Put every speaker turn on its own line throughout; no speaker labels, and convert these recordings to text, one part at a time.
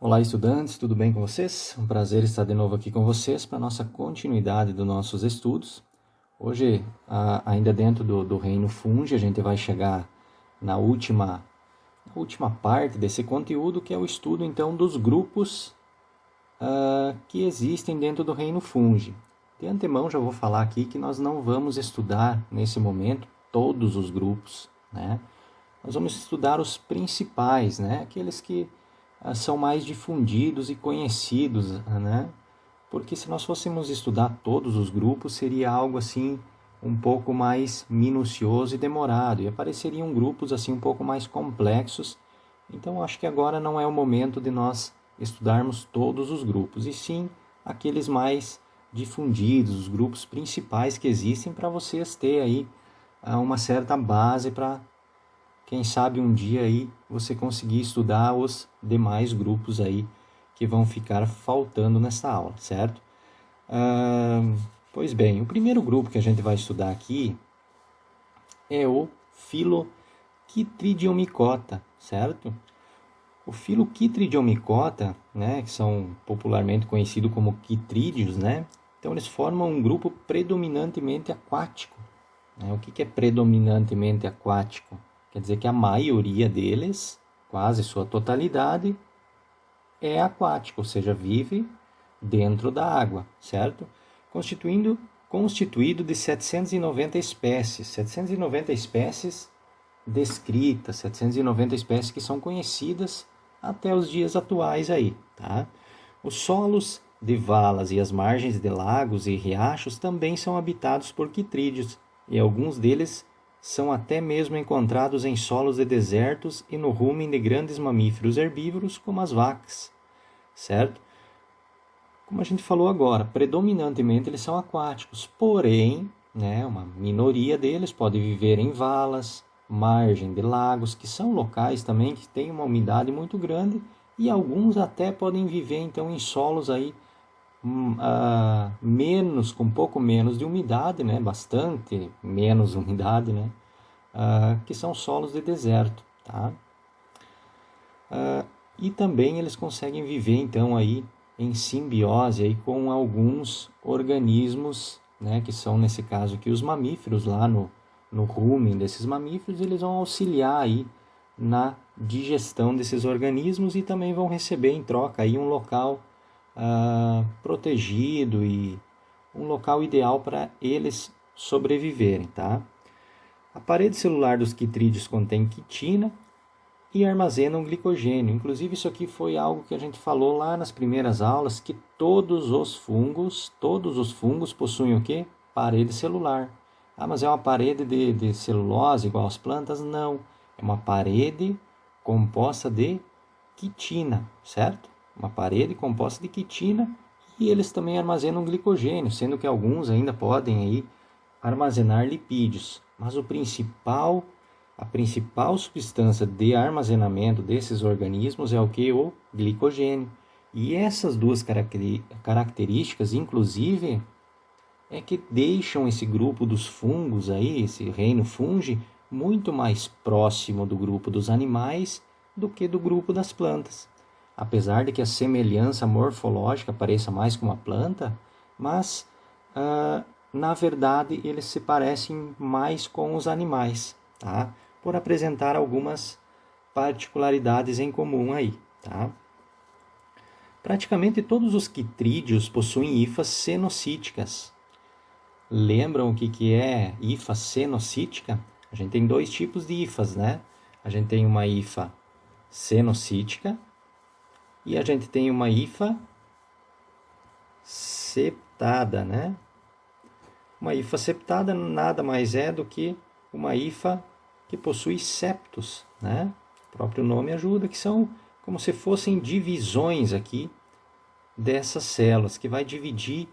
Olá, estudantes, tudo bem com vocês? Um prazer estar de novo aqui com vocês para a nossa continuidade dos nossos estudos. Hoje, ainda dentro do reino fungi, a gente vai chegar na última parte desse conteúdo, que é o estudo então dos grupos que existem dentro do reino fungi. De antemão, já vou falar aqui que nós não vamos estudar nesse momento todos os grupos, né? Nós vamos estudar os principais, né? Aqueles que são mais difundidos e conhecidos, né? Porque se nós fôssemos estudar todos os grupos, seria algo assim um pouco mais minucioso e demorado, e apareceriam grupos assim um pouco mais complexos. Então, acho que agora não é o momento de nós estudarmos todos os grupos, e sim aqueles mais difundidos, os grupos principais que existem, para vocês terem aí uma certa base para, quem sabe um dia aí você conseguir estudar os demais grupos aí que vão ficar faltando nessa aula, certo? Pois bem, o primeiro grupo que a gente vai estudar aqui é o Phyllochytridiomycota, certo? O Phyllochytridiomycota, né, que são popularmente conhecidos como quitrídeos, né? Então eles formam um grupo predominantemente aquático. Né? O que é predominantemente aquático? Quer dizer que a maioria deles, quase sua totalidade, é aquático, ou seja, vive dentro da água, certo? Constituído de 790 espécies. 790 espécies descritas, 790 espécies que são conhecidas até os dias atuais aí, tá? Os solos de valas e as margens de lagos e riachos também são habitados por quitrídeos, e alguns deles são até mesmo encontrados em solos de desertos e no rumen de grandes mamíferos herbívoros, como as vacas, certo? Como a gente falou agora, predominantemente eles são aquáticos, porém, né, uma minoria deles pode viver em valas, margem de lagos, que são locais também que têm uma umidade muito grande, e alguns até podem viver então em solos aí com um pouco menos de umidade, né? Bastante menos umidade, né? Que são solos de deserto, tá? E também eles conseguem viver então aí em simbiose aí com alguns organismos, né? Que são nesse caso aqui os mamíferos, lá no rumen desses mamíferos, eles vão auxiliar aí na digestão desses organismos e também vão receber em troca aí um local protegido e um local ideal para eles sobreviverem, tá? A parede celular dos quitrídeos contém quitina e armazena um glicogênio. Inclusive, isso aqui foi algo que a gente falou lá nas primeiras aulas, que todos os fungos possuem o quê? Parede celular. Ah, mas é uma parede de celulose igual às plantas? Não. É uma parede composta de quitina, certo? Uma parede composta de quitina, e eles também armazenam glicogênio, sendo que alguns ainda podem aí armazenar lipídios. Mas a principal substância de armazenamento desses organismos é o que? O glicogênio. E essas duas características, inclusive, é que deixam esse grupo dos fungos aí, esse reino fungi, muito mais próximo do grupo dos animais do que do grupo das plantas. Apesar de que a semelhança morfológica pareça mais com uma planta, mas na verdade eles se parecem mais com os animais, tá? Por apresentar algumas particularidades em comum aí, tá? Praticamente todos os quitrídeos possuem hifas cenocíticas. Lembram o que é hifa cenocítica? A gente tem dois tipos de hifas, né? A gente tem uma hifa cenocítica e a gente tem uma hifa septada, né? Uma hifa septada nada mais é do que uma hifa que possui septos, né? O próprio nome ajuda, que são como se fossem divisões aqui dessas células, que vai dividir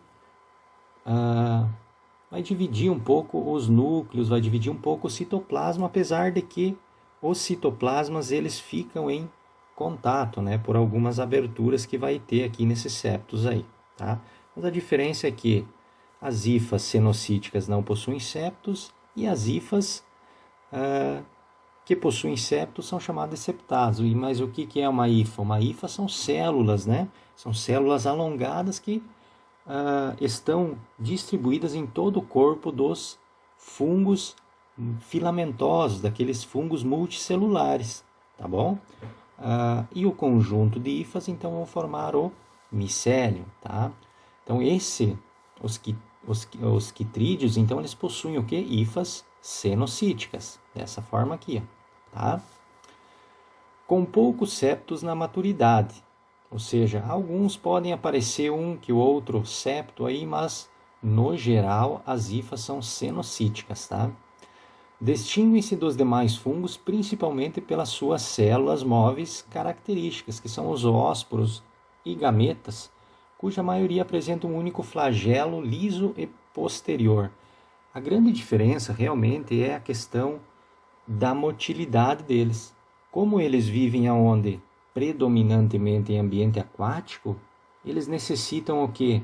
um pouco os núcleos, vai dividir um pouco o citoplasma, apesar de que os citoplasmas eles ficam em contato, né, por algumas aberturas que vai ter aqui nesses septos aí, tá? Mas a diferença é que as hifas cenocíticas não possuem septos e as hifas que possuem septos são chamados de septados. Mas o que é uma hifa? Uma hifa são células, né? São células alongadas que estão distribuídas em todo o corpo dos fungos filamentosos, daqueles fungos multicelulares, tá bom? E o conjunto de hifas, então, vão formar o micélio, tá? Então, os quitrídeos, então, eles possuem o quê? Hifas cenocíticas, dessa forma aqui, ó, tá? Com poucos septos na maturidade, ou seja, alguns podem aparecer um que o outro septo aí, mas no geral as hifas são cenocíticas, tá? Distinguem-se dos demais fungos principalmente pelas suas células móveis características, que são os zoósporos e gametas, cuja maioria apresenta um único flagelo liso e posterior. A grande diferença realmente é a questão da motilidade deles. Como eles vivem aonde? Predominantemente em ambiente aquático, eles necessitam o quê?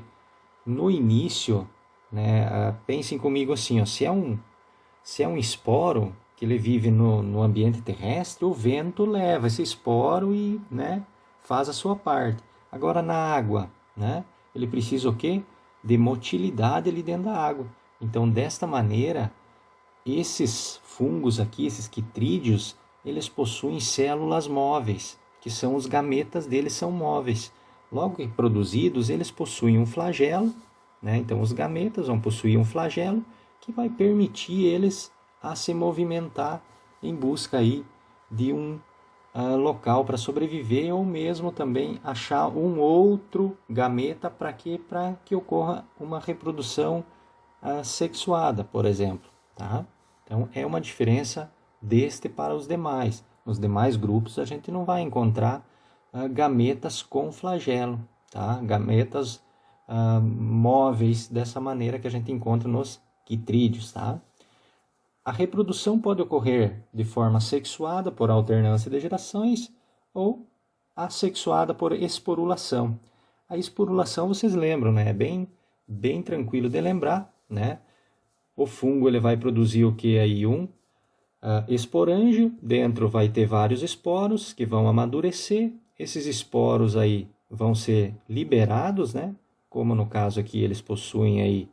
No início, né, pensem comigo assim, ó, se é um esporo que ele vive no ambiente terrestre, o vento leva esse esporo e, né, faz a sua parte. Agora na água, né, ele precisa o quê? De motilidade ali dentro da água. Então, desta maneira, esses fungos aqui, esses quitrídeos, eles possuem células móveis, que são os gametas deles são móveis. Logo que produzidos, eles possuem um flagelo, né? Então os gametas vão possuir um flagelo que vai permitir eles a se movimentar em busca aí de um local para sobreviver, ou mesmo também achar um outro gameta para que ocorra uma reprodução sexuada, por exemplo. Tá? Então é uma diferença deste para os demais. Nos demais grupos a gente não vai encontrar gametas com flagelo, tá? Gametas móveis dessa maneira que a gente encontra nos quitrídeos. Tá? A reprodução pode ocorrer de forma sexuada por alternância de gerações ou assexuada por esporulação. A esporulação vocês lembram, né? É bem tranquilo de lembrar, né? O fungo ele vai produzir o que aí? Um esporângio, dentro vai ter vários esporos que vão amadurecer. Esses esporos aí vão ser liberados, né? Como no caso aqui eles possuem aí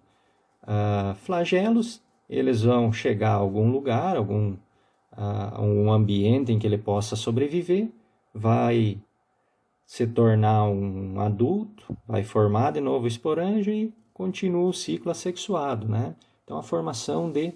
flagelos, eles vão chegar a algum lugar, um ambiente em que ele possa sobreviver, vai se tornar um adulto, vai formar de novo o esporângio e continua o ciclo assexuado, né? Então, a formação de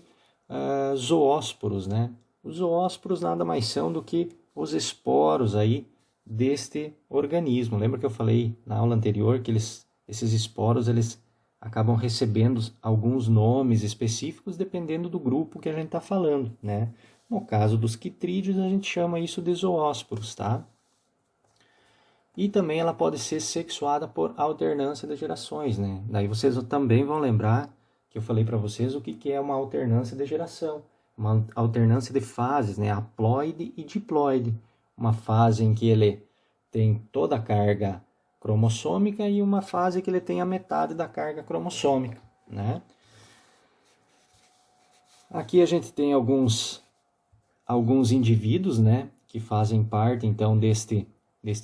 zoósporos, né? Os zoósporos nada mais são do que os esporos aí deste organismo. Lembra que eu falei na aula anterior que esses esporos eles acabam recebendo alguns nomes específicos dependendo do grupo que a gente está falando, né? No caso dos quitrídeos, a gente chama isso de zoósporos, tá? E também ela pode ser sexuada por alternância de gerações, né? Daí vocês também vão lembrar que eu falei para vocês o que é uma alternância de geração. Uma alternância de fases, né? Haploide e diploide. Uma fase em que ele tem toda a carga cromossômica e uma fase que ele tem a metade da carga cromossômica, né? Aqui a gente tem alguns indivíduos, né? Que fazem parte, então, deste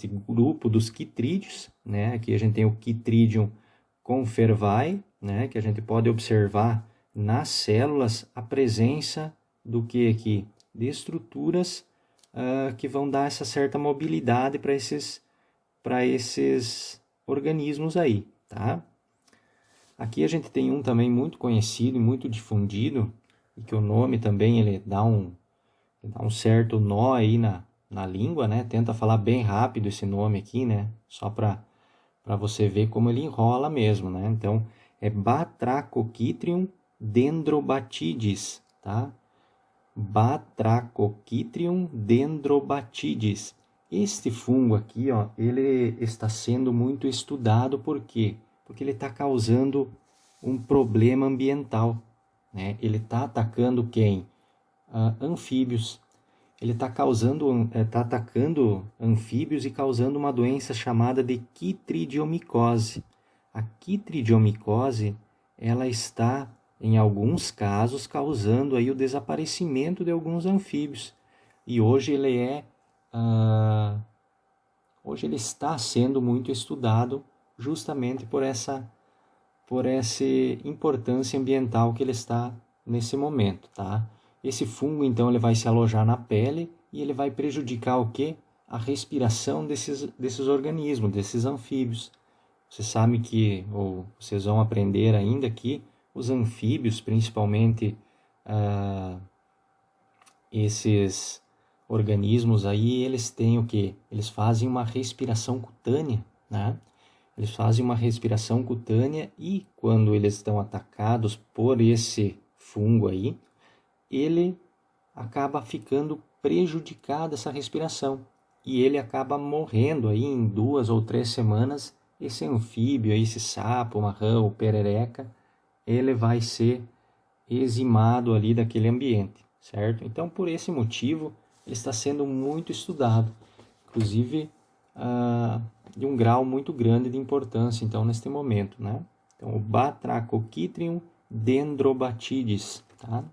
grupo dos quitrídeos, né? Aqui a gente tem o Quitrídeum confervae, né? Que a gente pode observar nas células a presença do que aqui? De estruturas que vão dar essa certa mobilidade para esses organismos aí, tá? Aqui a gente tem um também muito conhecido e muito difundido, e que o nome também ele dá um certo nó aí na língua, né? Tenta falar bem rápido esse nome aqui, né? Só para você ver como ele enrola mesmo, né? Então, é Batrachochitrium dendrobatidis, tá? Batrachochitrium dendrobatidis. Este fungo aqui, ó, ele está sendo muito estudado, por quê? Porque ele está causando um problema ambiental, né? Ele está atacando quem? Anfíbios. Ele está atacando anfíbios e causando uma doença chamada de quitridiomicose. A quitridiomicose, ela está em alguns casos causando aí o desaparecimento de alguns anfíbios. e hoje hoje ele está sendo muito estudado justamente por essa importância ambiental que ele está nesse momento, tá? Esse fungo, então, ele vai se alojar na pele e ele vai prejudicar o quê? A respiração desses organismos, desses anfíbios. Você sabe que, ou vocês vão aprender ainda que os anfíbios, principalmente esses organismos aí, eles têm o quê? Eles fazem uma respiração cutânea, né? Eles fazem uma respiração cutânea e quando eles estão atacados por esse fungo aí, ele acaba ficando prejudicado essa respiração e ele acaba morrendo aí em 2 ou 3 semanas. Esse anfíbio, esse sapo, uma rã ou perereca, ele vai ser eximado ali daquele ambiente, certo? Então, por esse motivo, ele está sendo muito estudado, inclusive de um grau muito grande de importância, então, neste momento, né? Então, o Batrachochytrium dendrobatidis, tá?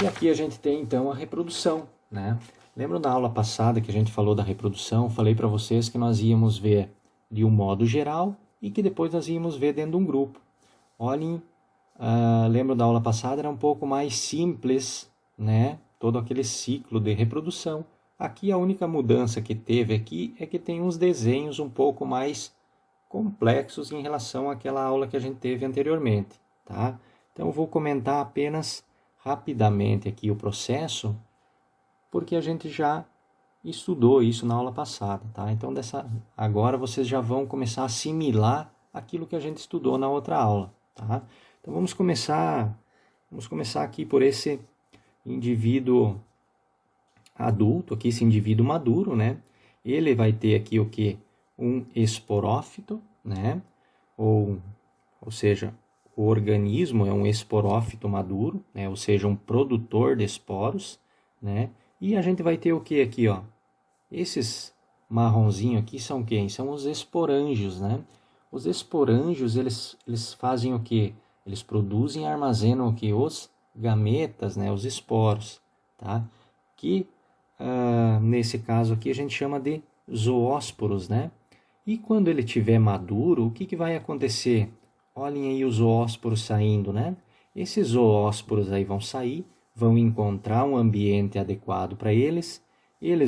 E aqui a gente tem, então, a reprodução, né? Lembra da aula passada que a gente falou da reprodução? Falei para vocês que nós íamos ver de um modo geral e que depois nós íamos ver dentro de um grupo. Olhem, lembra da aula passada? Era um pouco mais simples, né? Todo aquele ciclo de reprodução. Aqui a única mudança que teve aqui é que tem uns desenhos um pouco mais complexos em relação àquela aula que a gente teve anteriormente, tá? Então eu vou comentar apenas rapidamente aqui o processo, porque a gente já estudou isso na aula passada, tá? Então agora vocês já vão começar a assimilar aquilo que a gente estudou na outra aula, tá? Então vamos começar aqui por esse indivíduo adulto, aqui esse indivíduo maduro, né? Ele vai ter aqui o que? Um esporófito, né? Ou seja, o organismo é um esporófito maduro, né? Ou seja, um produtor de esporos, né? E a gente vai ter o que aqui, ó? Esses marronzinhos aqui são quem? São os esporângios, né? Os esporângios, eles fazem o que? Eles produzem e armazenam o que? Os gametas, né? Os esporos, tá? Que, nesse caso aqui, a gente chama de zoósporos, né? E quando ele estiver maduro, o que vai acontecer? Olhem aí os zoósporos saindo, né? Esses zoósporos aí vão sair, vão encontrar um ambiente adequado para eles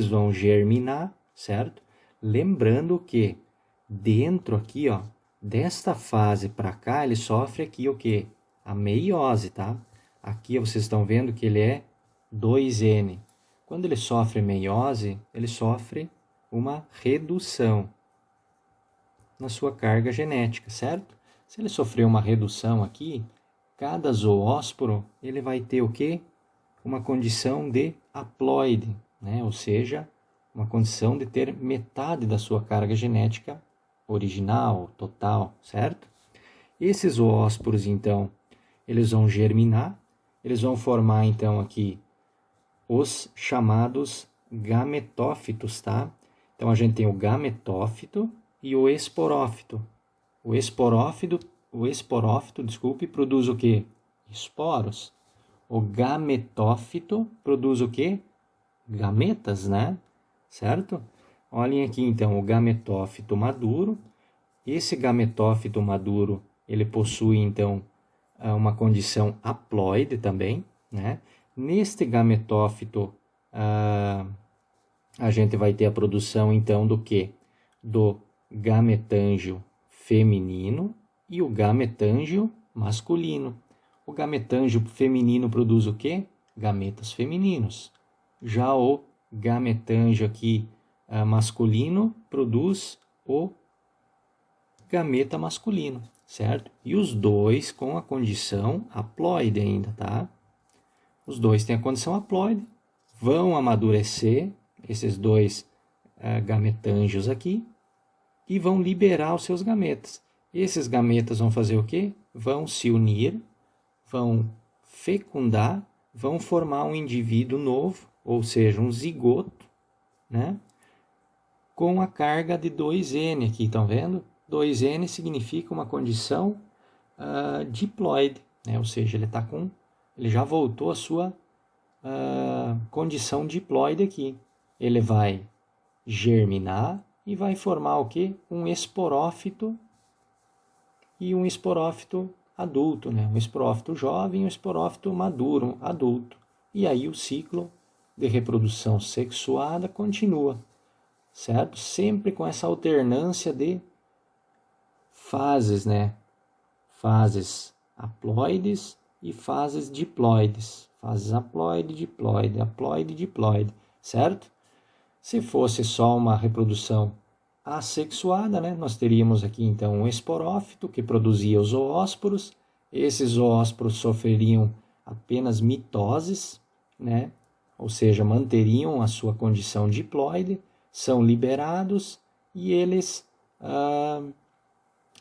vão germinar, certo? Lembrando que dentro aqui, ó, desta fase para cá, ele sofre aqui o quê? A meiose, tá? Aqui vocês estão vendo que ele é 2N. Quando ele sofre meiose, ele sofre uma redução na sua carga genética, certo? Se ele sofrer uma redução aqui, cada zoósporo ele vai ter o quê? Uma condição de haploide, né? Ou seja, uma condição de ter metade da sua carga genética original, total, certo? Esses zoósporos, então, eles vão germinar, eles vão formar, então, aqui os chamados gametófitos, tá? Então, a gente tem o gametófito e o esporófito. O esporófito, produz o quê? Esporos. O gametófito produz o quê? Gametas, né? Certo? Olhem aqui, então, o gametófito maduro. Esse gametófito maduro, ele possui, então, uma condição haploide também, né? Neste gametófito, a gente vai ter a produção, então, do quê? Do gametângio feminino e o gametângio masculino. O gametângio feminino produz o quê? Gametas femininos. Já o gametângio aqui masculino produz o gameta masculino, certo? E os dois com a condição haploide ainda, tá? Os dois têm a condição haploide, vão amadurecer esses dois gametângios aqui e vão liberar os seus gametas. Esses gametas vão fazer o quê? Vão se unir, vão fecundar, vão formar um indivíduo novo, ou seja, um zigoto, né? Com a carga de 2N aqui, estão vendo? 2N significa uma condição diploide, né? Ou seja, ele já voltou à sua condição diploide aqui. Ele vai germinar e vai formar o quê? Um esporófito e um esporófito adulto, né? Um esporófito jovem e um esporófito maduro, adulto. E aí o ciclo de reprodução sexuada continua, certo? Sempre com essa alternância de fases, né? Fases haploides e fases diploides. Fases haploide, diploide, diploide, certo? Se fosse só uma reprodução assexuada, né? Nós teríamos aqui então um esporófito que produzia os zoósporos. Esses zoósporos sofreriam apenas mitoses, né? Ou seja, manteriam a sua condição diploide, são liberados e eles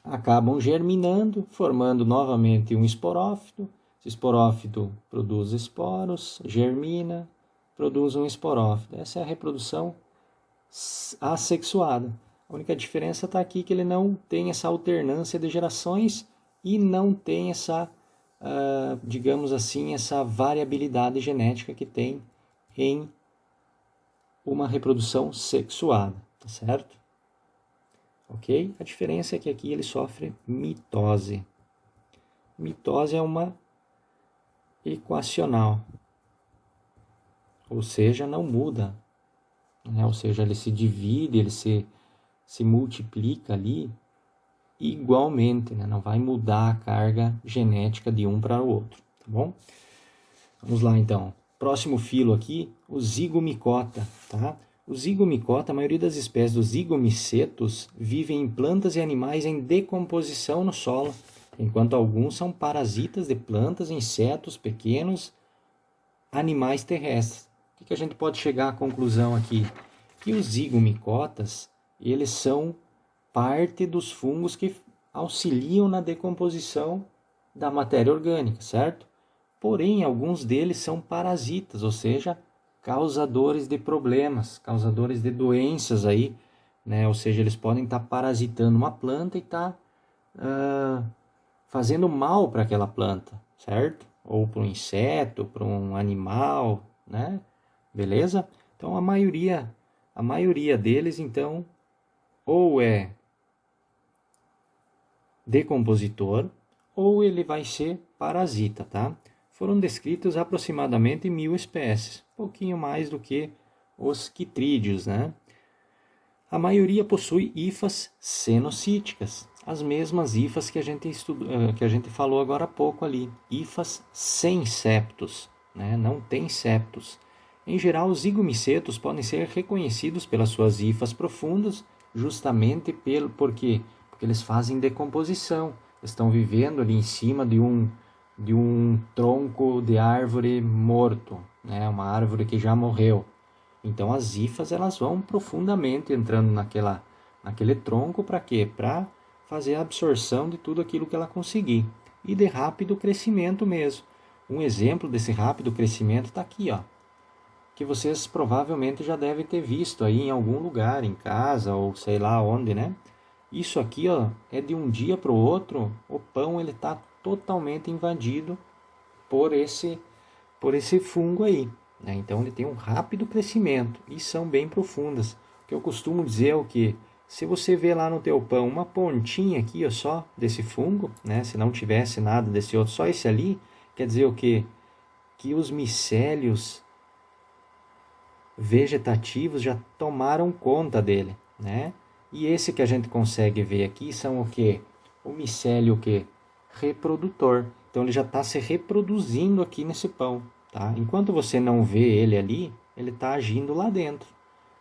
acabam germinando, formando novamente um esporófito. Esse esporófito produz esporos, germina, produz um esporófito. Essa é a reprodução assexuada. A única diferença está aqui que ele não tem essa alternância de gerações e não tem essa, digamos assim, essa variabilidade genética que tem em uma reprodução sexuada, tá certo? Ok? A diferença é que aqui ele sofre mitose. Mitose é uma equacional, ou seja, não muda, né? Ou seja, ele se divide, ele se multiplica ali igualmente, né? Não vai mudar a carga genética de um para o outro, tá bom? Vamos lá então. Próximo filo aqui, o zigomicota, tá? O zigomicota, a maioria das espécies dos zigomicetos vivem em plantas e animais em decomposição no solo, enquanto alguns são parasitas de plantas, insetos pequenos, animais terrestres. O que a gente pode chegar à conclusão aqui? Que os zigomicotas, eles são parte dos fungos que auxiliam na decomposição da matéria orgânica, certo? Porém, alguns deles são parasitas, ou seja, causadores de problemas, causadores de doenças aí, né? Ou seja, eles podem estar parasitando uma planta e estar fazendo mal para aquela planta, certo? Ou para um inseto, para um animal, né? Beleza? Então, a maioria deles, então, ou é decompositor, ou ele vai ser parasita, tá? Foram descritos aproximadamente 1000 espécies, um pouquinho mais do que os quitrídeos, né? A maioria possui hifas cenocíticas, as mesmas hifas que a gente falou agora há pouco ali, hifas sem septos, né? Não tem septos. Em geral, os zigomicetos podem ser reconhecidos pelas suas hifas profundas, justamente porque eles fazem decomposição, estão vivendo ali em cima de um tronco de árvore morto, né? Uma árvore que já morreu. Então as hifas elas vão profundamente entrando naquele tronco para quê? Para fazer a absorção de tudo aquilo que ela conseguir. E de rápido crescimento mesmo. Um exemplo desse rápido crescimento está aqui, ó, que vocês provavelmente já devem ter visto aí em algum lugar, em casa ou sei lá onde, né? Isso aqui, ó, é de um dia para o outro, o pão ele está totalmente invadido por esse fungo aí, né? Então ele tem um rápido crescimento e são bem profundas. O que eu costumo dizer é o que? Se você vê lá no teu pão uma pontinha aqui, ó, só desse fungo, né? Se não tivesse nada desse outro, só esse ali, quer dizer o quê? Que os micélios vegetativos já tomaram conta dele, né? E esse que a gente consegue ver aqui são o que? O micélio o que? Reprodutor. Então ele já está se reproduzindo aqui nesse pão, tá? Enquanto você não vê ele ali, ele está agindo lá dentro.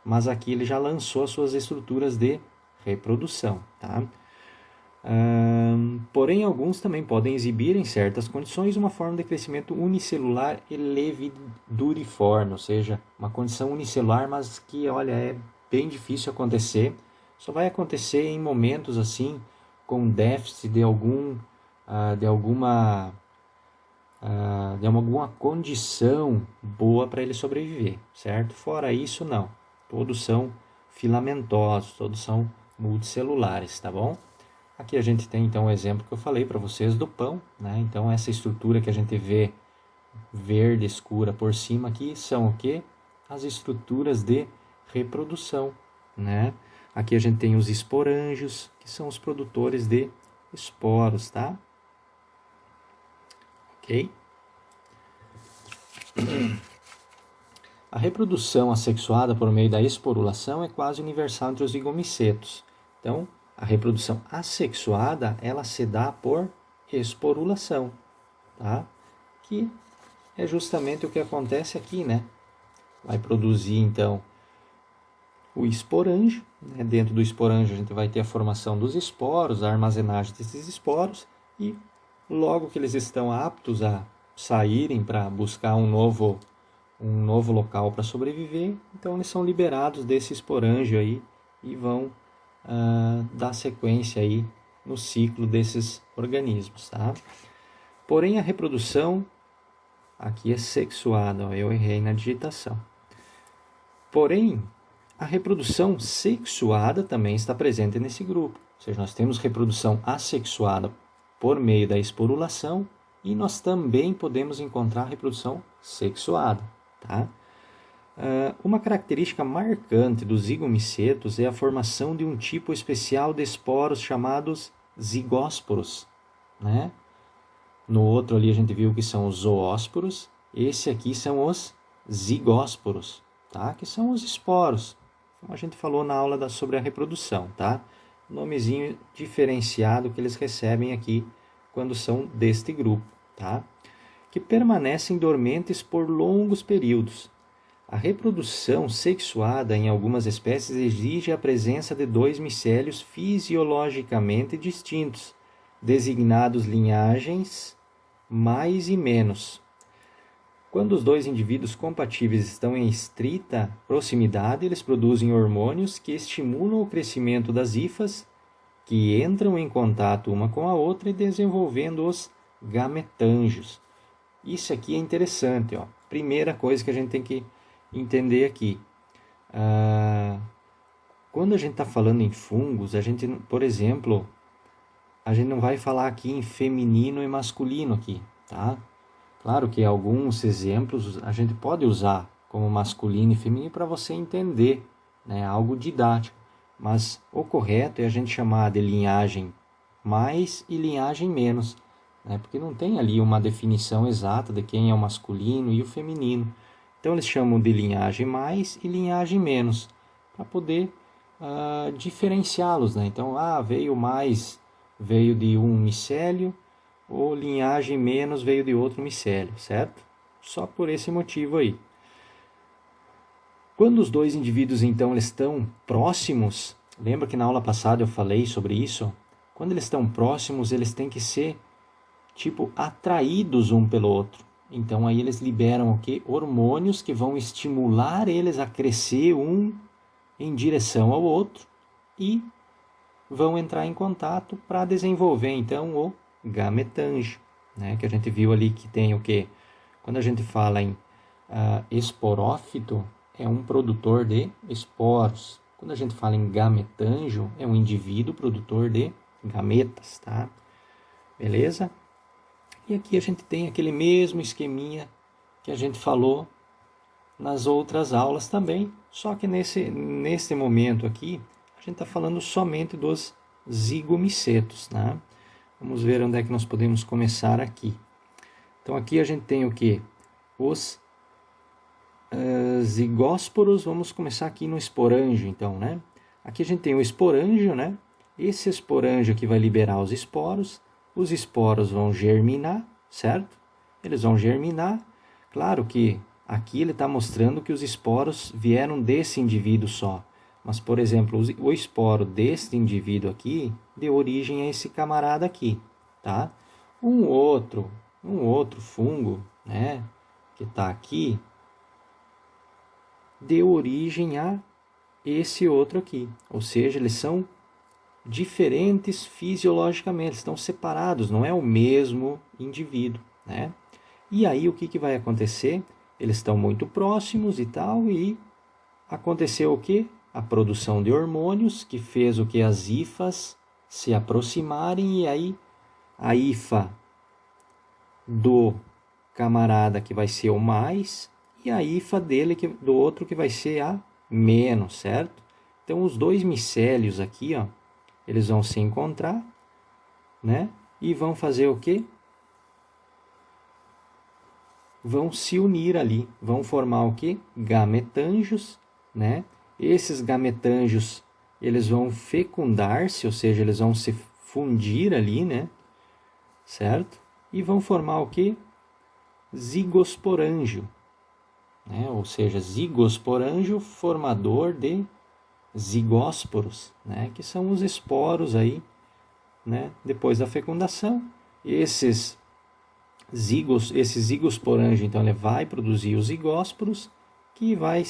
Mas aqui ele já lançou as suas estruturas de reprodução, tá? Porém, alguns também podem exibir, em certas condições, uma forma de crescimento unicelular e leviduriforme, ou seja, uma condição unicelular, mas que, olha, é bem difícil acontecer. Só vai acontecer em momentos assim, com déficit de alguma condição boa para ele sobreviver, certo? Fora isso, não. Todos são filamentosos, todos são multicelulares, tá bom? Aqui a gente tem então o exemplo que eu falei para vocês do pão, né? Então essa estrutura que a gente vê verde escura por cima aqui são o quê? As estruturas de reprodução, né? Aqui a gente tem os esporângios, que são os produtores de esporos, tá? Ok? A reprodução assexuada por meio da esporulação é quase universal entre os zigomicetos. Então, a reprodução assexuada, ela se dá por esporulação, tá? Que é justamente o que acontece aqui, né? Vai produzir, então, o esporângio, né? Dentro do esporângio a gente vai ter a formação dos esporos, a armazenagem desses esporos, e logo que eles estão aptos a saírem para buscar um novo local para sobreviver, então eles são liberados desse esporângio aí e vão dar sequência aí no ciclo desses organismos, tá? Porém, a reprodução aqui é sexuada, ó, eu errei na digitação. Porém, a reprodução sexuada também está presente nesse grupo. Ou seja, nós temos reprodução assexuada por meio da esporulação e nós também podemos encontrar reprodução sexuada, tá? Uma característica marcante dos zigomicetos é a formação de um tipo especial de esporos chamados zigósporos, né? No outro ali a gente viu que são os zoósporos, esse aqui são os zigósporos, tá? Que são os esporos, como a gente falou na aula sobre a reprodução, tá? Nomezinho diferenciado que eles recebem aqui quando são deste grupo, tá? Que permanecem dormentes por longos períodos. A reprodução sexuada em algumas espécies exige a presença de dois micélios fisiologicamente distintos, designados linhagens mais e menos. Quando os dois indivíduos compatíveis estão em estrita proximidade, eles produzem hormônios que estimulam o crescimento das hifas, que entram em contato uma com a outra e desenvolvendo os gametângios. Isso aqui é interessante, ó. Primeira coisa que a gente tem que entender aqui. Quando a gente está falando em fungos, a gente, por exemplo, a gente não vai falar aqui em feminino e masculino aqui, tá? Claro que alguns exemplos a gente pode usar como masculino e feminino para você entender, né? Algo didático. Mas o correto é a gente chamar de linhagem mais e linhagem menos, né? Porque não tem ali uma definição exata de quem é o masculino e o feminino. Então eles chamam de linhagem mais e linhagem menos, para poder diferenciá-los, né? Então, veio mais, veio de um micélio, ou linhagem menos veio de outro micélio, certo? Só por esse motivo aí. Quando os dois indivíduos, então, eles estão próximos, lembra que na aula passada eu falei sobre isso? Quando eles estão próximos, eles têm que ser, atraídos um pelo outro. Então, aí eles liberam o quê? Hormônios que vão estimular eles a crescer um em direção ao outro e vão entrar em contato para desenvolver, então, o gametângio, né? Que a gente viu ali que tem o quê? Quando a gente fala em esporófito, é um produtor de esporos. Quando a gente fala em gametângio, é um indivíduo produtor de gametas, tá? Beleza? E aqui a gente tem aquele mesmo esqueminha que a gente falou nas outras aulas também, só que nesse momento aqui, a gente está falando somente dos zigomicetos, né? Vamos ver onde é que nós podemos começar aqui. Então aqui a gente tem o quê? Os zigósporos, vamos começar aqui no esporângio, então, né? Aqui a gente tem o esporângio, né? Esse esporângio aqui vai liberar os esporos vão germinar, certo? Eles vão germinar. Claro que aqui ele está mostrando que os esporos vieram desse indivíduo só. Mas, por exemplo, o esporo deste indivíduo aqui deu origem a esse camarada aqui, tá? Um outro fungo, né, que está aqui, deu origem a esse outro aqui. Ou seja, eles são diferentes fisiologicamente, estão separados, não é o mesmo indivíduo, né? E aí o que vai acontecer? Eles estão muito próximos e tal, e aconteceu o quê? A produção de hormônios, que fez o que? As hifas se aproximarem, e aí a hifa do camarada que vai ser o mais e a hifa dele do outro que vai ser a menos, certo? Então os dois micélios aqui, ó, eles vão se encontrar, né? E vão fazer o quê? Vão se unir ali, vão formar o quê? Gametângios, né? Esses gametângios, eles vão fecundar-se, ou seja, eles vão se fundir ali, né? Certo? E vão formar o quê? Zigosporângio, né? Ou seja, zigosporângio formador de zigósporos, né? Que são os esporos aí, né? Depois da fecundação, esse zigosporângio, então, ele vai produzir os zigósporos, que vai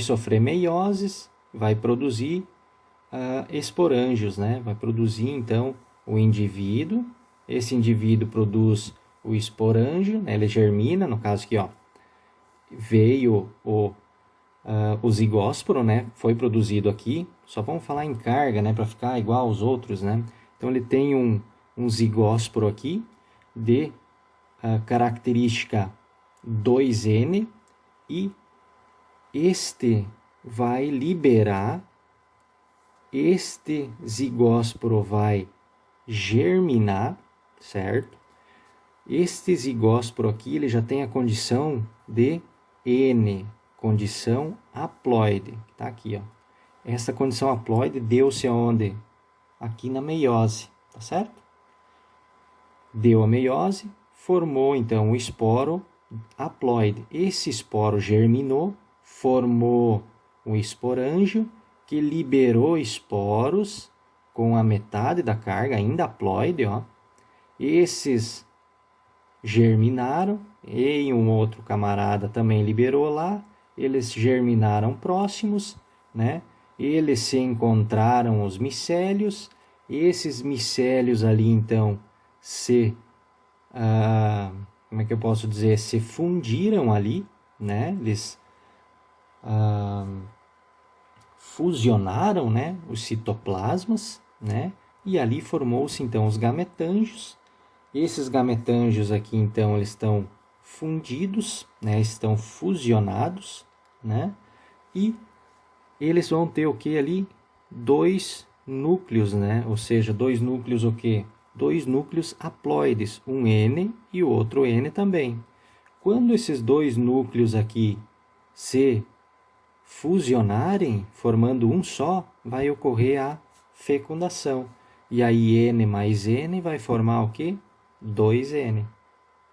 sofrer meioses, vai produzir esporângios, né? Vai produzir, então, o indivíduo. Esse indivíduo produz o esporângio, né? Ele germina, no caso aqui, ó, veio o zigósporo, né? Foi produzido aqui. Só vamos falar em carga, né? Para ficar igual aos outros, né? Então, ele tem um zigósporo aqui de característica 2N e este vai liberar, este zigósporo vai germinar, certo? Este zigósporo aqui, ele já tem a condição de N, condição haploide, tá aqui, ó. Essa condição haploide deu-se aonde? Aqui na meiose, tá certo? Deu a meiose, formou então o esporo haploide. Esse esporo germinou, formou um esporângio que liberou esporos com a metade da carga, ainda haploide, ó. Esses germinaram e um outro camarada também liberou lá. Eles germinaram próximos, né? Eles se encontraram os micélios. Esses micélios ali então como é que eu posso dizer? Se fundiram ali, né? Eles fusionaram, né? Os citoplasmas, né? E ali formou-se então os gametângios. Esses gametângios aqui então eles estão fundidos, né? Estão fusionados, né? E eles vão ter o que ali? Dois núcleos, né? Ou seja, dois núcleos o quê? Dois núcleos haploides, um N e o outro N também. Quando esses dois núcleos aqui se fusionarem, formando um só, vai ocorrer a fecundação. E aí N mais N vai formar o quê? 2N.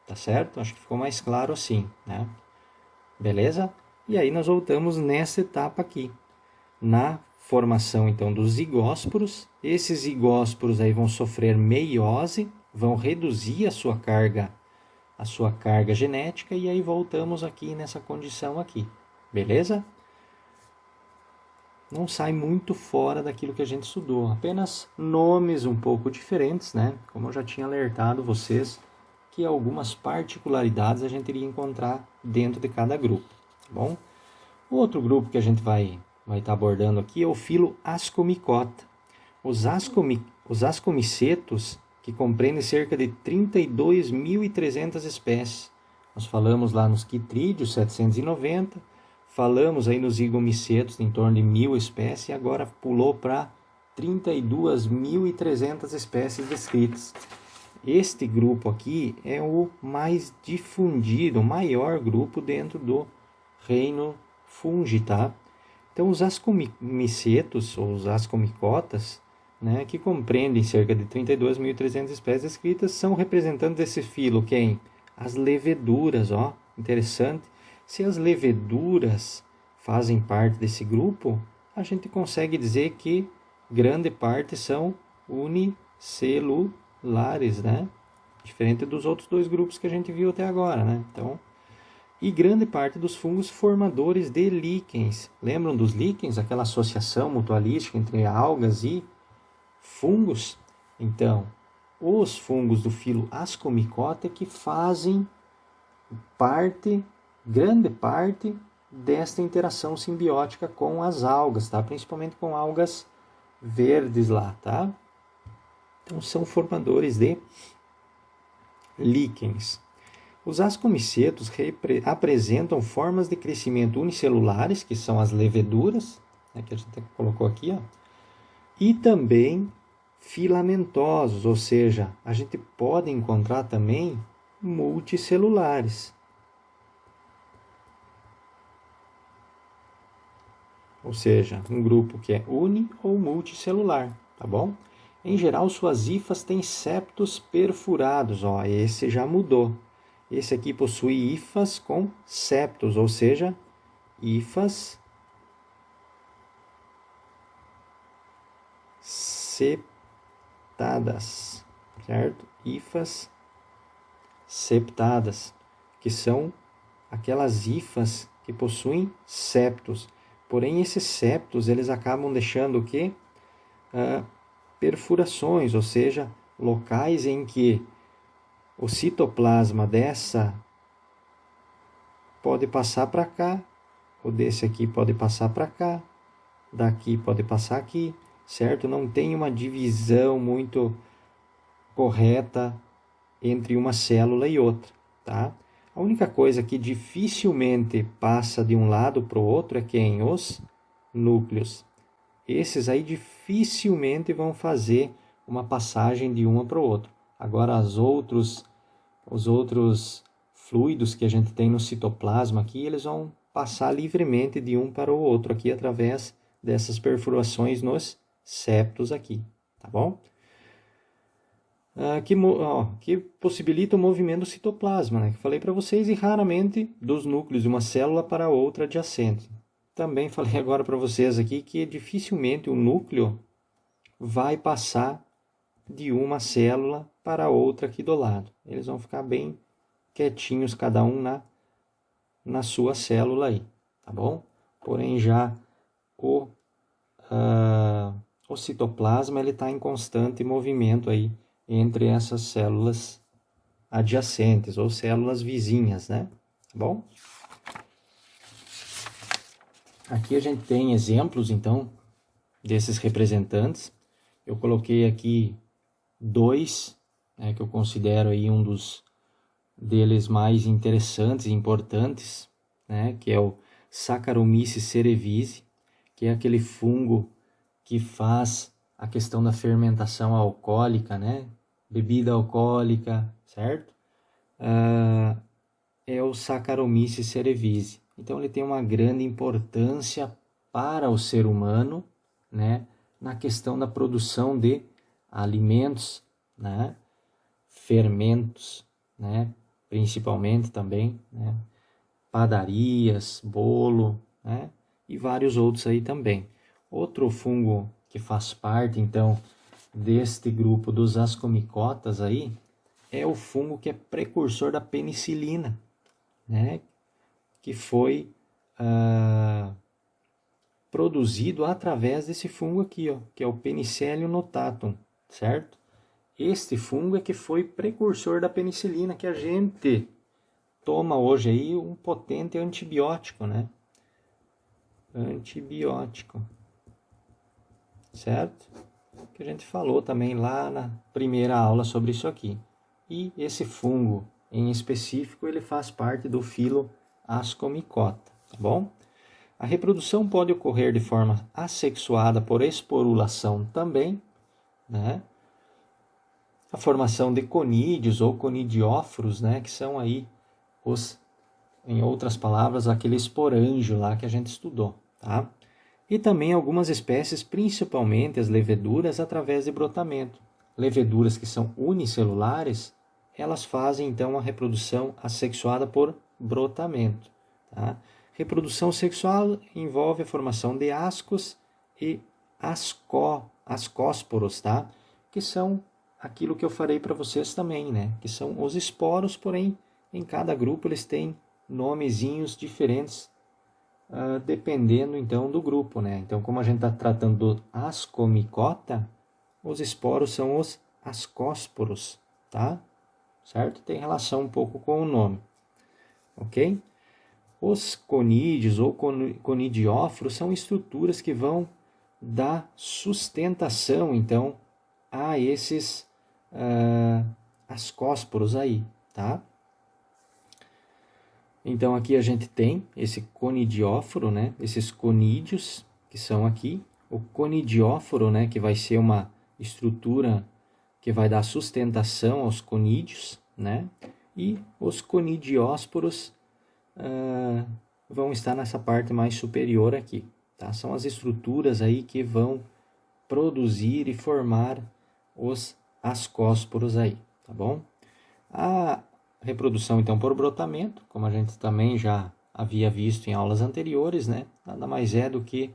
Tá certo? Acho que ficou mais claro assim, né? Beleza? E aí nós voltamos nessa etapa aqui. Na formação então dos zigósporos. Esses zigósporos aí vão sofrer meiose, vão reduzir a sua carga genética e aí voltamos aqui nessa condição aqui. Beleza? Não sai muito fora daquilo que a gente estudou, apenas nomes um pouco diferentes, né? Como eu já tinha alertado vocês que algumas particularidades a gente iria encontrar dentro de cada grupo, tá bom? O outro grupo que a gente vai estar abordando aqui é o filo Ascomicota. Os ascomicetos, que compreendem cerca de 32.300 espécies. Nós falamos lá nos quitrídeos, 790, falamos aí nos zigomicetos, em torno de 1.000 espécies, e agora pulou para 32.300 espécies descritas. Este grupo aqui é o mais difundido, o maior grupo dentro do reino fungi, tá? Então, os ascomicetos, ou os ascomicotas, né, que compreendem cerca de 32.300 espécies descritas, são representantes desse filo, quem? As leveduras, ó, interessante. Se as leveduras fazem parte desse grupo, a gente consegue dizer que grande parte são unicelulares, né? Diferente dos outros dois grupos que a gente viu até agora, né? Então, e grande parte dos fungos formadores de líquens. Lembram dos líquens? Aquela associação mutualística entre algas e fungos? Então, os fungos do filo Ascomicota que fazem parte, grande parte, desta interação simbiótica com as algas, tá? Principalmente com algas verdes lá, tá? Então, são formadores de líquens. Os ascomicetos apresentam formas de crescimento unicelulares, que são as leveduras, né, que a gente colocou aqui, ó, e também filamentosos, ou seja, a gente pode encontrar também multicelulares. Ou seja, um grupo que é uni ou multicelular, tá bom? Em geral, suas hifas têm septos perfurados, ó, esse já mudou. Esse aqui possui hifas com septos, ou seja, hifas septadas, certo? Hifas septadas, que são aquelas hifas que possuem septos. Porém, esses septos eles acabam deixando o quê? Perfurações, ou seja, locais em que o citoplasma dessa pode passar para cá, ou desse aqui pode passar para cá, daqui pode passar aqui, certo? Não tem uma divisão muito correta entre uma célula e outra, tá? A única coisa que dificilmente passa de um lado para o outro é quem? Os núcleos. Esses aí dificilmente vão fazer uma passagem de uma para o outro. Agora, os outros fluidos que a gente tem no citoplasma aqui, eles vão passar livremente de um para o outro aqui através dessas perfurações nos septos aqui, tá bom? Que possibilita o movimento do citoplasma, né? Que falei para vocês, e raramente dos núcleos de uma célula para outra adjacente. Também falei agora para vocês aqui que dificilmente o núcleo vai passar de uma célula para outra aqui do lado. Eles vão ficar bem quietinhos, cada um na sua célula aí, tá bom? Porém, já o citoplasma ele está em constante movimento aí entre essas células adjacentes ou células vizinhas, né? Tá bom? Aqui a gente tem exemplos, então, desses representantes. Eu coloquei aqui dois, né, que eu considero aí um deles mais interessantes e importantes, né, que é o Saccharomyces cerevisiae, que é aquele fungo que faz a questão da fermentação alcoólica, né? Bebida alcoólica, certo? É o Saccharomyces cerevisiae. Então, ele tem uma grande importância para o ser humano, né? Na questão da produção de alimentos, né? Fermentos, né? Principalmente também, né? Padarias, bolo, né? E vários outros aí também. Outro fungo que faz parte, então, deste grupo dos ascomicotas aí, é o fungo que é precursor da penicilina, né? Que foi produzido através desse fungo aqui, ó, que é o Penicillium notatum, certo? Este fungo é que foi precursor da penicilina, que a gente toma hoje aí, um potente antibiótico, né? Antibiótico, certo? Que a gente falou também lá na primeira aula sobre isso aqui. E esse fungo em específico, ele faz parte do filo Ascomicota, tá bom? A reprodução pode ocorrer de forma assexuada por esporulação também, né? A formação de conídeos ou conidióforos, né? Que são aí em outras palavras, aquele esporângio lá que a gente estudou, tá? E também algumas espécies, principalmente as leveduras, através de brotamento. Leveduras que são unicelulares, elas fazem então a reprodução assexuada por brotamento, tá? Reprodução sexual envolve a formação de ascos e ascósporos, tá? Que são aquilo que eu farei para vocês também, né? Que são os esporos, porém, em cada grupo eles têm nomezinhos diferentes, dependendo então do grupo, né? Então, como a gente está tratando do ascomicota, os esporos são os ascósporos, tá? Certo? Tem relação um pouco com o nome, ok? Os conídeos ou conidióforos são estruturas que vão dar sustentação, então, a esses ascósporos aí, tá? Então aqui a gente tem esse conidióforo, né? Esses conídeos que são aqui. O conidióforo, né? Que vai ser uma estrutura que vai dar sustentação aos conídeos, né? E os conidiósporos vão estar nessa parte mais superior aqui, tá? São as estruturas aí que vão produzir e formar os ascósporos aí, tá bom? A reprodução, então, por brotamento, como a gente também já havia visto em aulas anteriores, né? Nada mais é do que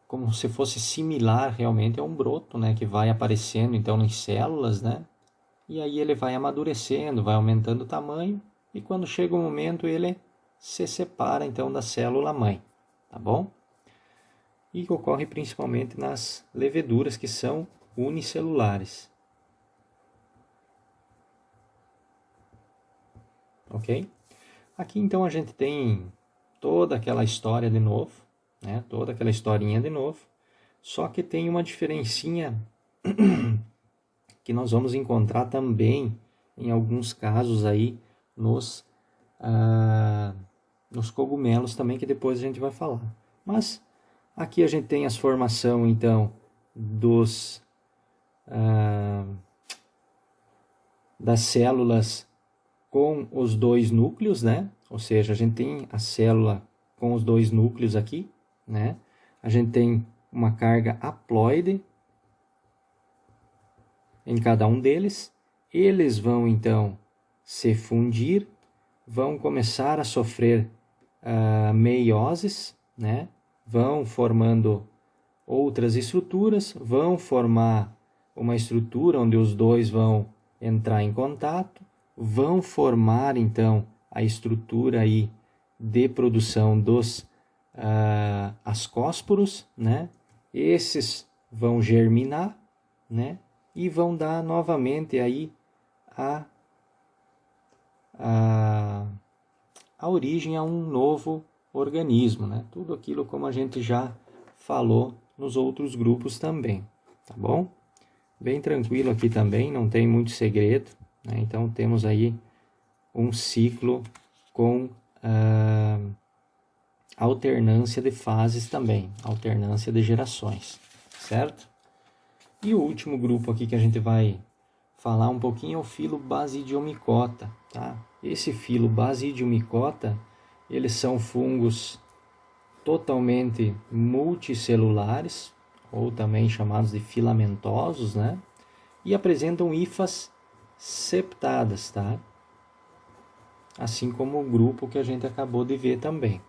como se fosse similar realmente a um broto, né? Que vai aparecendo, então, em células, né? E aí ele vai amadurecendo, vai aumentando o tamanho, e quando chega o momento ele se separa, então, da célula mãe, tá bom? E ocorre principalmente nas leveduras que são unicelulares. Ok? Aqui então a gente tem toda aquela história de novo, né? Toda aquela historinha de novo, só que tem uma diferencinha que nós vamos encontrar também em alguns casos aí nos cogumelos também, que depois a gente vai falar. Mas aqui a gente tem as formação então das células com os dois núcleos, né? Ou seja, a gente tem a célula com os dois núcleos aqui, né? A gente tem uma carga haploide em cada um deles. Eles vão então se fundir, vão começar a sofrer meioses, né? Vão formando outras estruturas, vão formar uma estrutura onde os dois vão entrar em contato, vão formar então a estrutura aí de produção dos ascósporos, né? Esses vão germinar, né? E vão dar novamente aí a origem a um novo organismo, né? Tudo aquilo como a gente já falou nos outros grupos também, tá bom? Bem tranquilo aqui também, não tem muito segredo, né? Então temos aí um ciclo com alternância de fases também, alternância de gerações, certo? E o último grupo aqui que a gente vai falar um pouquinho é o filo Basidiomycota, tá? Esse filo Basidiomycota, eles são fungos totalmente multicelulares, ou também chamados de filamentosos, né? E apresentam hifas septadas, tá? Assim como o grupo que a gente acabou de ver também.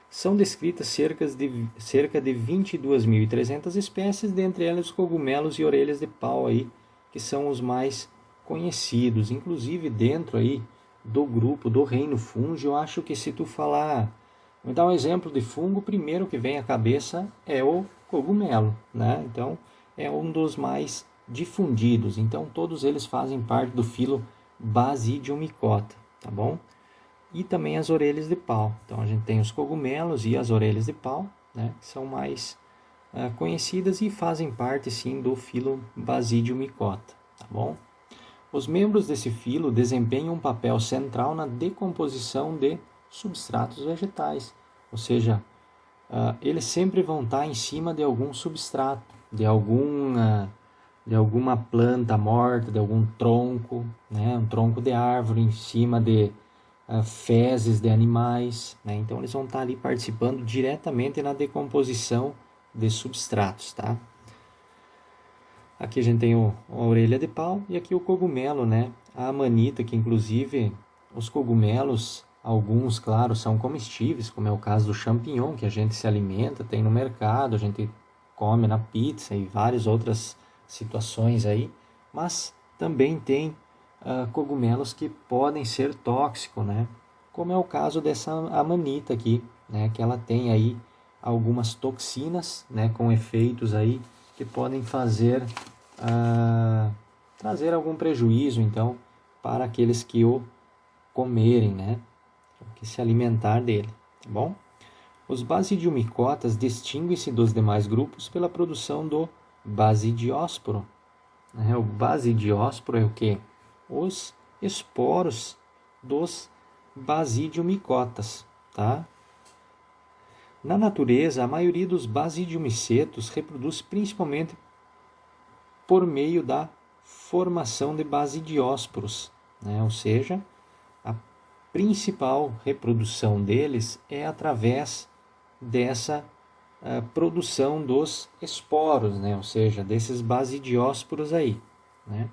São descritas cerca de 22.300 espécies, dentre elas os cogumelos e orelhas de pau aí, que são os mais conhecidos. Inclusive dentro aí do grupo do reino fungo, eu acho que se tu falar, vou dar um exemplo de fungo, o primeiro que vem à cabeça é o cogumelo, né? Então é um dos mais difundidos. Então todos eles fazem parte do filo Basidiomycota, tá bom? E também as orelhas de pau. Então a gente tem os cogumelos e as orelhas de pau, né, que são mais conhecidas e fazem parte sim do filo Basidiomycota, tá bom? Os membros desse filo desempenham um papel central na decomposição de substratos vegetais, ou seja, eles sempre vão estar em cima de algum substrato, de alguma planta morta, de algum tronco, né, um tronco de árvore, em cima de fezes de animais, né? Então eles vão estar ali participando diretamente na decomposição de substratos, tá? Aqui a gente tem a orelha de pau e aqui o cogumelo, né? A amanita, que inclusive os cogumelos, alguns, claro, são comestíveis, como é o caso do champignon, que a gente se alimenta, tem no mercado, a gente come na pizza e várias outras situações aí, mas também tem cogumelos que podem ser tóxicos, né? Como é o caso dessa amanita aqui, né? Que ela tem aí algumas toxinas, né? Com efeitos aí que podem fazer trazer algum prejuízo, então, para aqueles que o comerem, né? Que se alimentar dele, tá bom? Os basidiomycotas distinguem-se dos demais grupos pela produção do basidiósporo. O basidiósporo é o quê? Os esporos dos basidiomicotas, tá? Na natureza, a maioria dos basidiomicetos reproduz principalmente por meio da formação de basidiósporos, né? Ou seja, a principal reprodução deles é através dessa produção dos esporos, né? Ou seja, desses basidiósporos aí, né?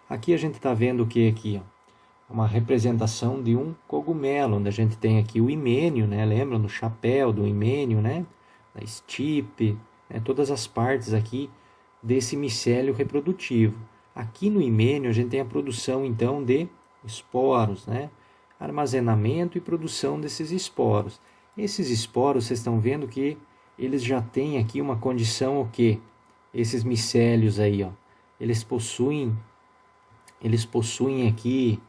Aqui a gente está vendo o que aqui, ó? Uma representação de um cogumelo, onde a gente tem aqui o himênio, né? Lembra do chapéu do himênio, né? Da estipe, né? Todas as partes aqui desse micélio reprodutivo. Aqui no himênio a gente tem a produção então de esporos, né? Armazenamento e produção desses esporos. Esses esporos, vocês estão vendo que eles já têm aqui uma condição o quê? Esses micélios aí, ó, eles possuem aqui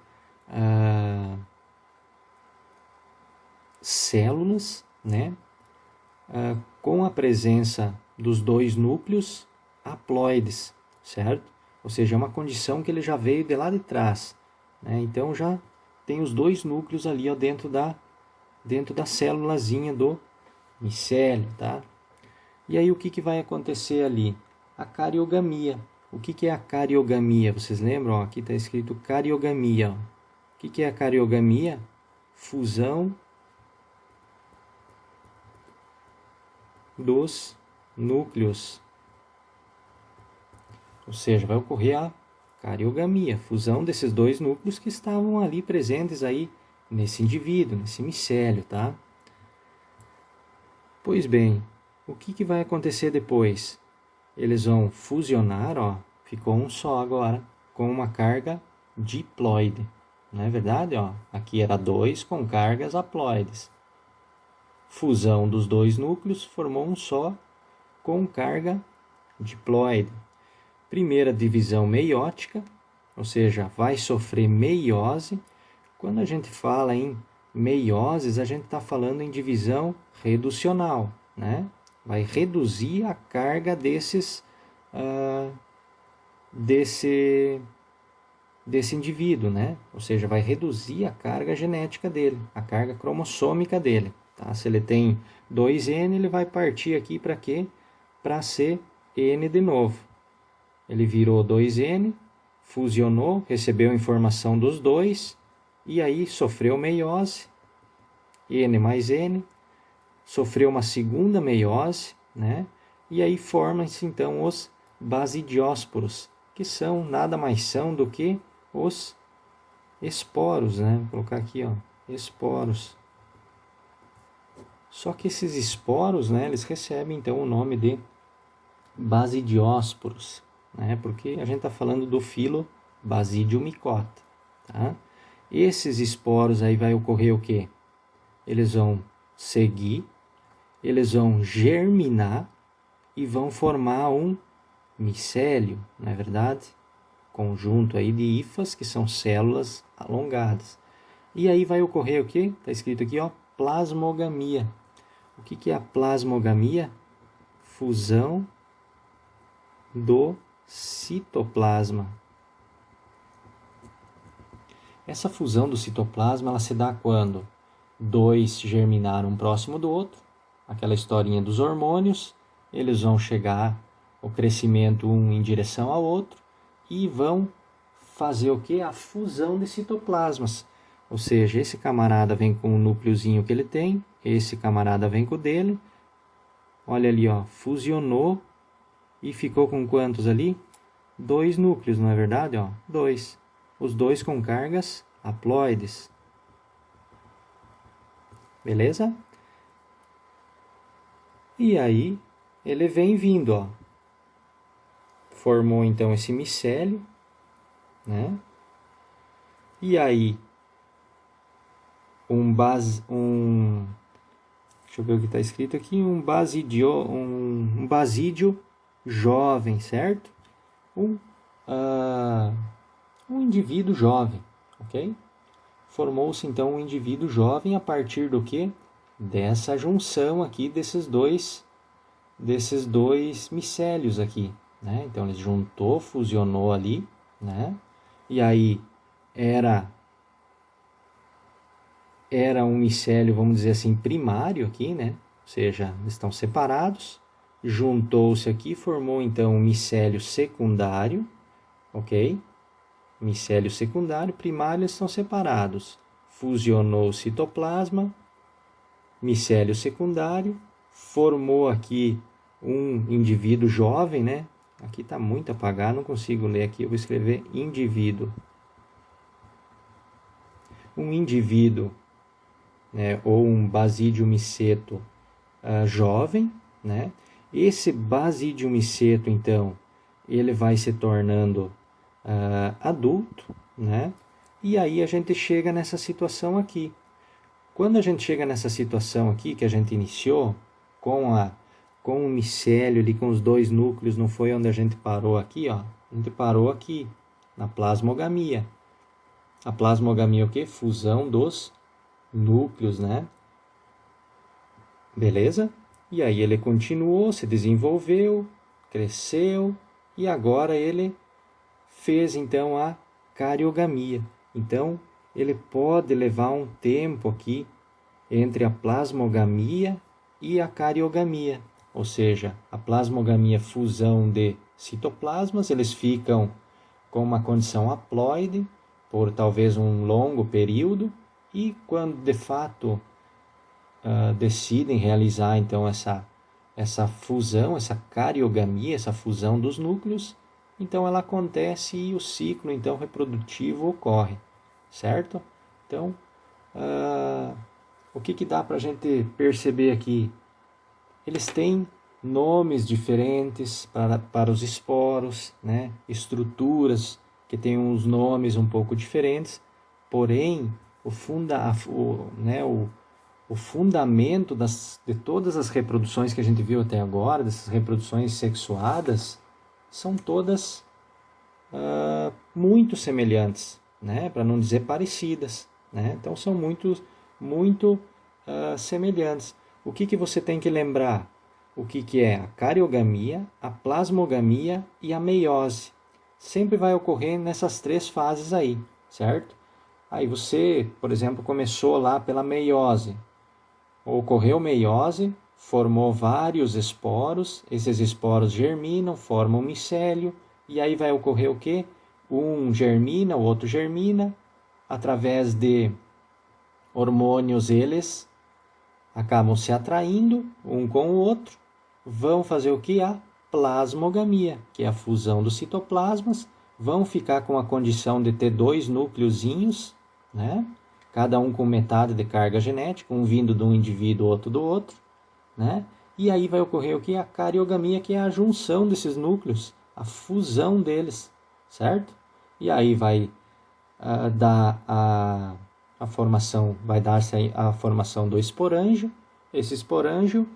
células, né? Com a presença dos dois núcleos haploides, certo? Ou seja, é uma condição que ele já veio de lá de trás, né? Então já tem os dois núcleos ali, ó, dentro da célulazinha do micélio, tá? E aí o que vai acontecer ali? A cariogamia. O que é a cariogamia? Vocês lembram? Ó, aqui está escrito cariogamia. Ó. O que é a cariogamia? Fusão dos núcleos. Ou seja, vai ocorrer a cariogamia, fusão desses dois núcleos que estavam ali presentes aí nesse indivíduo, nesse micélio, tá? Pois bem, o que vai acontecer depois? Eles vão fusionar, ó, ficou um só agora, com uma carga diploide. Não é verdade? Ó? Aqui era 2 com cargas haploides. Fusão dos dois núcleos formou um só com carga diploide. Primeira divisão meiótica, ou seja, vai sofrer meiose. Quando a gente fala em meioses, a gente está falando em divisão reducional, né? Vai reduzir a carga desse indivíduo, né? Ou seja, vai reduzir a carga genética dele, a carga cromossômica dele. Tá? Se ele tem 2N, ele vai partir aqui para quê? Para ser N de novo. Ele virou 2N, fusionou, recebeu a informação dos dois, e aí sofreu meiose, N mais N, sofreu uma segunda meiose, né? E aí formam-se então os basidiósporos, que são nada mais são do que os esporos, né? Vou colocar aqui, ó, esporos. Só que esses esporos, né, eles recebem então o nome de basidiósporos, né? Porque a gente está falando do filo Basidiomycota, tá? Esses esporos aí vai ocorrer o quê? Eles vão seguir, eles vão germinar e vão formar um micélio, não é verdade? Conjunto aí de hifas, que são células alongadas. E aí vai ocorrer o quê? Está escrito aqui, ó, plasmogamia. O que é a plasmogamia? Fusão do citoplasma. Essa fusão do citoplasma, ela se dá quando dois germinaram um próximo do outro, aquela historinha dos hormônios, eles vão chegar o crescimento um em direção ao outro e vão fazer o que? A fusão de citoplasmas. Ou seja, esse camarada vem com o núcleozinho que ele tem, esse camarada vem com o dele. Olha ali, ó, fusionou e ficou com quantos ali? 2 núcleos, não é verdade? Ó, 2. Os dois com cargas haploides. Beleza? E aí, ele vem vindo, ó. Formou então esse micélio, né? E aí, deixa eu ver o que está escrito aqui, um basídio jovem, certo? Um indivíduo jovem, ok? Formou-se então um indivíduo jovem a partir do que? Dessa junção aqui desses dois micélios aqui, né? Então ele juntou, fusionou ali, né? E aí era era um micélio, vamos dizer assim, primário aqui, né? Ou seja, estão separados. Juntou-se aqui, formou então um micélio secundário, ok? Micélio secundário, primário estão separados. Fusionou o citoplasma, micélio secundário, formou aqui um indivíduo jovem, né? Aqui está muito apagado, não consigo ler aqui, eu vou escrever indivíduo. Um indivíduo, né, ou um basídio miceto jovem, né? Esse basídio miceto, então, ele vai se tornando adulto, né? E aí a gente chega nessa situação aqui. Quando a gente chega nessa situação aqui, que a gente iniciou, com o micélio ali, com os dois núcleos, não foi onde a gente parou aqui, ó. A gente parou aqui, na plasmogamia. A plasmogamia é o quê? Fusão dos núcleos, né? Beleza? E aí ele continuou, se desenvolveu, cresceu, e agora ele fez então a cariogamia. Então, ele pode levar um tempo aqui entre a plasmogamia e a cariogamia. Ou seja, a plasmogamia, fusão de citoplasmas, eles ficam com uma condição haploide por talvez um longo período, e quando de fato decidem realizar então essa fusão, essa cariogamia, essa fusão dos núcleos, então ela acontece e o ciclo então reprodutivo ocorre, certo? Então, o que dá para a gente perceber aqui? Eles têm nomes diferentes para os esporos, né? Estruturas que têm uns nomes um pouco diferentes, porém o fundamento de todas as reproduções que a gente viu até agora, dessas reproduções sexuadas, são todas muito semelhantes, né? Para não dizer parecidas, né? Então são muito semelhantes. O que você tem que lembrar? O que é a cariogamia, a plasmogamia e a meiose. Sempre vai ocorrer nessas três fases aí, certo? Aí você, por exemplo, começou lá pela meiose. Ocorreu meiose, formou vários esporos, esses esporos germinam, formam micélio, e aí vai ocorrer o quê? Um germina, o outro germina, através de hormônios eles acabam se atraindo um com o outro, vão fazer o que? A plasmogamia, que é a fusão dos citoplasmas, vão ficar com a condição de ter dois núcleozinhos, né? Cada um com metade de carga genética, um vindo de um indivíduo, outro do outro, né? E aí vai ocorrer o que? A cariogamia, que é a junção desses núcleos, a fusão deles, certo? E aí vai dar a formação, vai dar-se a formação do esporângio. Esse esporângio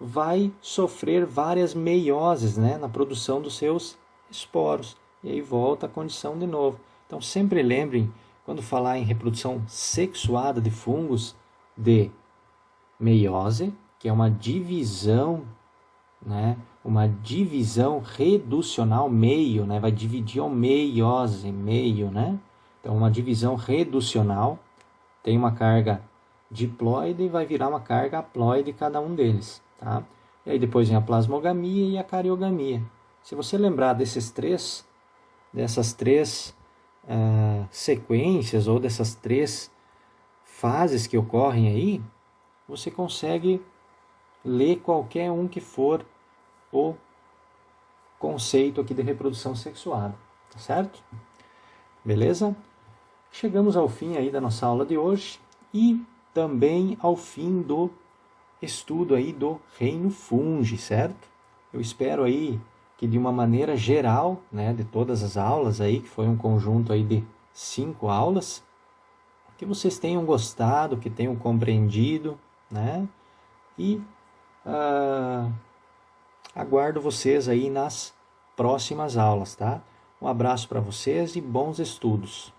vai sofrer várias meioses, né, na produção dos seus esporos. E aí volta a condição de novo. Então sempre lembrem, quando falar em reprodução sexuada de fungos, de meiose, que é uma divisão, né, uma divisão reducional, meio, né, vai dividir ao meiose, meio, né? Então uma divisão reducional tem uma carga diploide e vai virar uma carga haploide cada um deles, tá? E aí depois vem a plasmogamia e a cariogamia. Se você lembrar dessas três sequências ou dessas três fases que ocorrem aí, você consegue ler qualquer um que for o conceito aqui de reprodução sexuada, tá certo? Beleza? Chegamos ao fim aí da nossa aula de hoje e também ao fim do estudo aí do reino fungi, certo? Eu espero aí que de uma maneira geral, né, de todas as aulas aí, que foi um conjunto aí de 5 aulas, que vocês tenham gostado, que tenham compreendido, né? E aguardo vocês aí nas próximas aulas, tá? Um abraço para vocês e bons estudos.